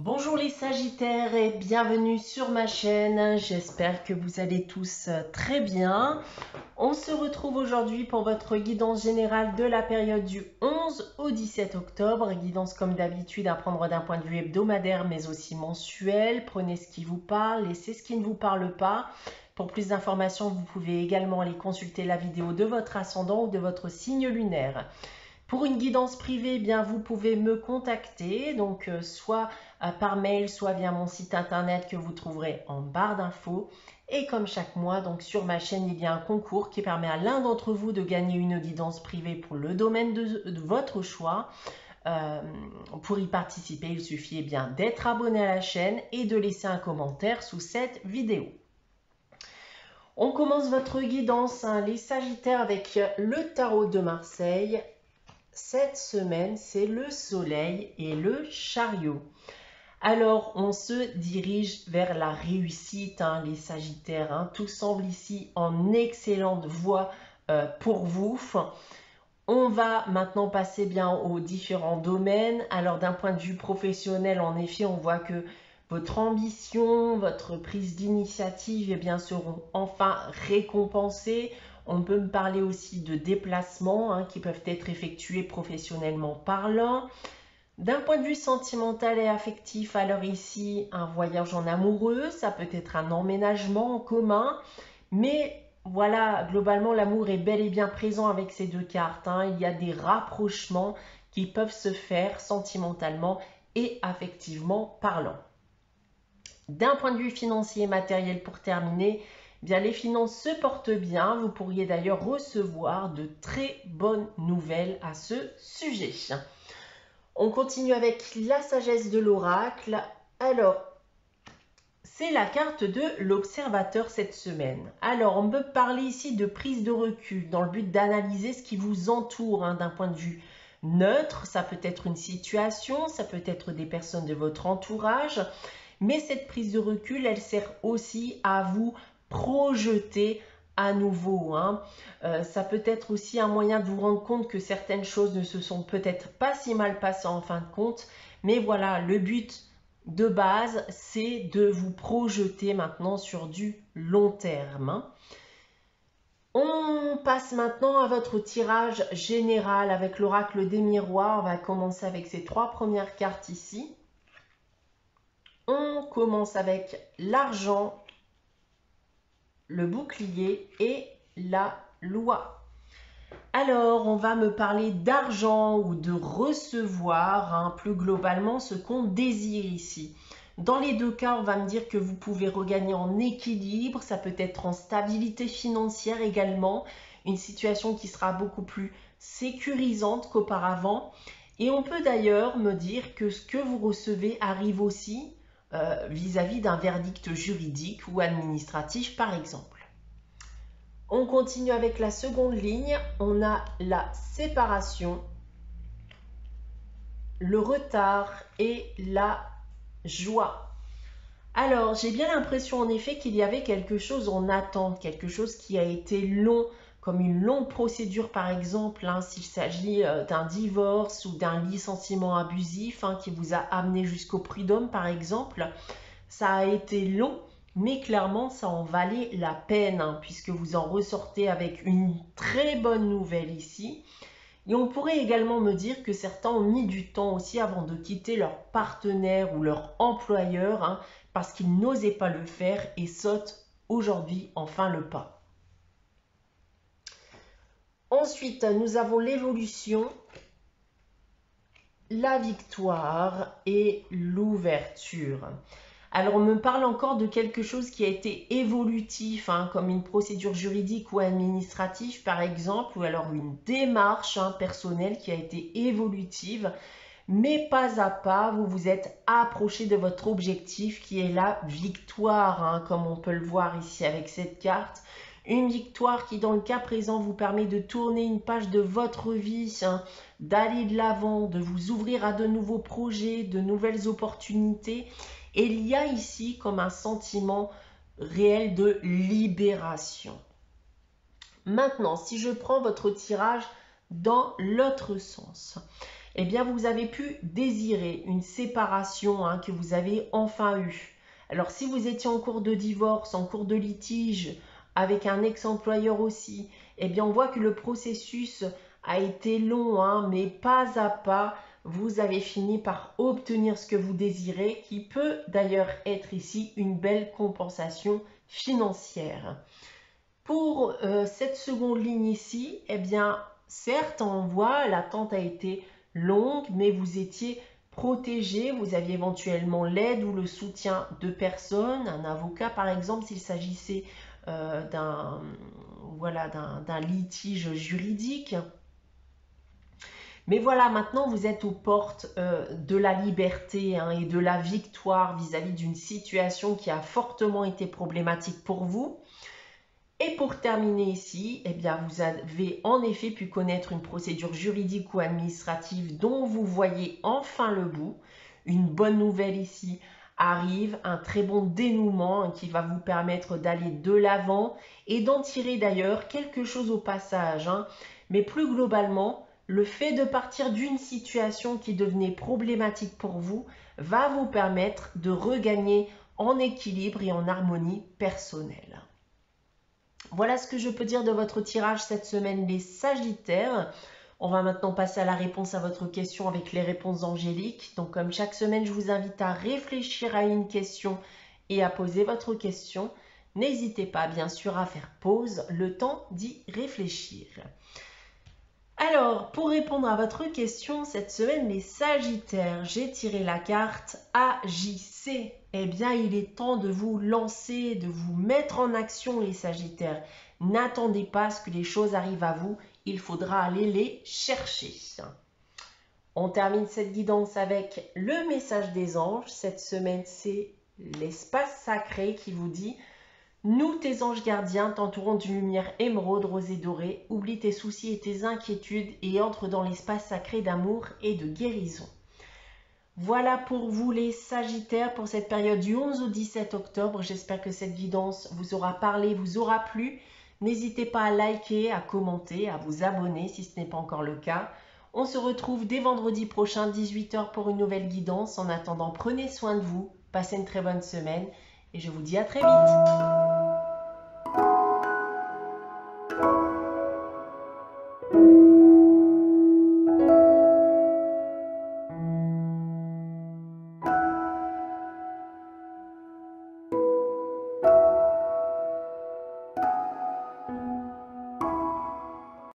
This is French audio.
Bonjour les Sagittaires et bienvenue sur ma chaîne. J'espère que vous allez tous très bien. On se retrouve aujourd'hui pour votre guidance générale de la période du 11 au 17 octobre. Guidance comme d'habitude à prendre d'un point de vue hebdomadaire mais aussi mensuel. Prenez ce qui vous parle, laissez ce qui ne vous parle pas. Pour plus d'informations, vous pouvez également aller consulter la vidéo de votre ascendant ou de votre signe lunaire. Pour une guidance privée, bien vous pouvez me contacter, donc soit par mail, soit via mon site internet que vous trouverez en barre d'infos. Et comme chaque mois, donc sur ma chaîne, il y a un concours qui permet à l'un d'entre vous de gagner une guidance privée pour le domaine de votre choix. Pour y participer, il suffit bien d'être abonné à la chaîne et de laisser un commentaire sous cette vidéo. On commence votre guidance, les Sagittaires, avec le tarot de Marseille. Cette semaine, c'est le soleil et le chariot. Alors, on se dirige vers la réussite, les Sagittaires. Tout semble ici en excellente voie pour vous. On va maintenant passer bien aux différents domaines. Alors, d'un point de vue professionnel, en effet, on voit que votre ambition, votre prise d'initiative, seront enfin récompensées. On peut me parler aussi de déplacements qui peuvent être effectués professionnellement parlant. D'un point de vue sentimental et affectif, alors ici, un voyage en amoureux, ça peut être un emménagement en commun, mais voilà, globalement, l'amour est bel et bien présent avec ces deux cartes. Il y a des rapprochements qui peuvent se faire sentimentalement et affectivement parlant. D'un point de vue financier et matériel pour terminer, les finances se portent bien. Vous pourriez d'ailleurs recevoir de très bonnes nouvelles à ce sujet. On continue avec la sagesse de l'oracle. Alors, c'est la carte de l'observateur cette semaine. Alors, on peut parler ici de prise de recul dans le but d'analyser ce qui vous entoure d'un point de vue neutre. Ça peut être une situation, ça peut être des personnes de votre entourage. Mais cette prise de recul, elle sert aussi à vous projeter à nouveau. Ça peut être aussi un moyen de vous rendre compte que certaines choses ne se sont peut-être pas si mal passées en fin de compte. Mais voilà, le but de base, c'est de vous projeter maintenant sur du long terme. On passe maintenant à votre tirage général avec l'oracle des miroirs. On va commencer avec ces trois premières cartes ici. On commence avec l'argent, le bouclier et la loi. Alors, on va me parler d'argent ou de recevoir, plus globalement, ce qu'on désire ici. Dans les deux cas, on va me dire que vous pouvez regagner en équilibre, ça peut être en stabilité financière également, une situation qui sera beaucoup plus sécurisante qu'auparavant. Et on peut d'ailleurs me dire que ce que vous recevez arrive aussi vis-à-vis d'un verdict juridique ou administratif par exemple. On continue avec la seconde ligne, on a la séparation, le retard et la joie. Alors, j'ai bien l'impression en effet qu'il y avait quelque chose en attente, quelque chose qui a été long, comme une longue procédure par exemple, s'il s'agit d'un divorce ou d'un licenciement abusif qui vous a amené jusqu'au prud'homme par exemple. Ça a été long, mais clairement ça en valait la peine puisque vous en ressortez avec une très bonne nouvelle ici. Et on pourrait également me dire que certains ont mis du temps aussi avant de quitter leur partenaire ou leur employeur parce qu'ils n'osaient pas le faire et sautent aujourd'hui enfin le pas. Ensuite, nous avons l'évolution, la victoire et l'ouverture. Alors, on me parle encore de quelque chose qui a été évolutif, comme une procédure juridique ou administrative, par exemple, ou alors une démarche personnelle qui a été évolutive, mais pas à pas, vous vous êtes approché de votre objectif qui est la victoire, comme on peut le voir ici avec cette carte. Une victoire qui, dans le cas présent, vous permet de tourner une page de votre vie, d'aller de l'avant, de vous ouvrir à de nouveaux projets, de nouvelles opportunités. Et il y a ici comme un sentiment réel de libération. Maintenant, si je prends votre tirage dans l'autre sens, eh bien vous avez pu désirer une séparation que vous avez enfin eue. Alors si vous étiez en cours de divorce, en cours de litige, avec un ex-employeur aussi, eh bien on voit que le processus a été long, mais pas à pas, vous avez fini par obtenir ce que vous désirez, qui peut d'ailleurs être ici une belle compensation financière. Pour cette seconde ligne ici, eh bien, certes, on voit l'attente a été longue, mais vous étiez protégé, vous aviez éventuellement l'aide ou le soutien de personnes, un avocat par exemple, s'il s'agissait d'un litige juridique. Mais voilà, maintenant vous êtes aux portes de la liberté et de la victoire vis-à-vis d'une situation qui a fortement été problématique pour vous. Et pour terminer ici, eh bien, vous avez en effet pu connaître une procédure juridique ou administrative dont vous voyez enfin le bout. Une bonne nouvelle ici arrive, un très bon dénouement qui va vous permettre d'aller de l'avant et d'en tirer d'ailleurs quelque chose au passage. Mais plus globalement, le fait de partir d'une situation qui devenait problématique pour vous va vous permettre de regagner en équilibre et en harmonie personnelle. Voilà ce que je peux dire de votre tirage cette semaine, les Sagittaires. On va maintenant passer à la réponse à votre question avec les réponses angéliques. Donc comme chaque semaine, je vous invite à réfléchir à une question et à poser votre question. N'hésitez pas bien sûr à faire pause, le temps d'y réfléchir. Alors, pour répondre à votre question, cette semaine, les Sagittaires, j'ai tiré la carte Agissez. Eh bien, il est temps de vous lancer, de vous mettre en action, les Sagittaires. N'attendez pas à ce que les choses arrivent à vous, il faudra aller les chercher. On termine cette guidance avec le message des anges. Cette semaine, c'est l'espace sacré qui vous dit: nous, tes anges gardiens, t'entourons d'une lumière émeraude, rosée, dorée. Oublie tes soucis et tes inquiétudes et entre dans l'espace sacré d'amour et de guérison. Voilà pour vous les Sagittaires pour cette période du 11 au 17 octobre. J'espère que cette guidance vous aura parlé, vous aura plu. N'hésitez pas à liker, à commenter, à vous abonner si ce n'est pas encore le cas. On se retrouve dès vendredi prochain, 18 h pour une nouvelle guidance. En attendant, prenez soin de vous, passez une très bonne semaine et je vous dis à très vite.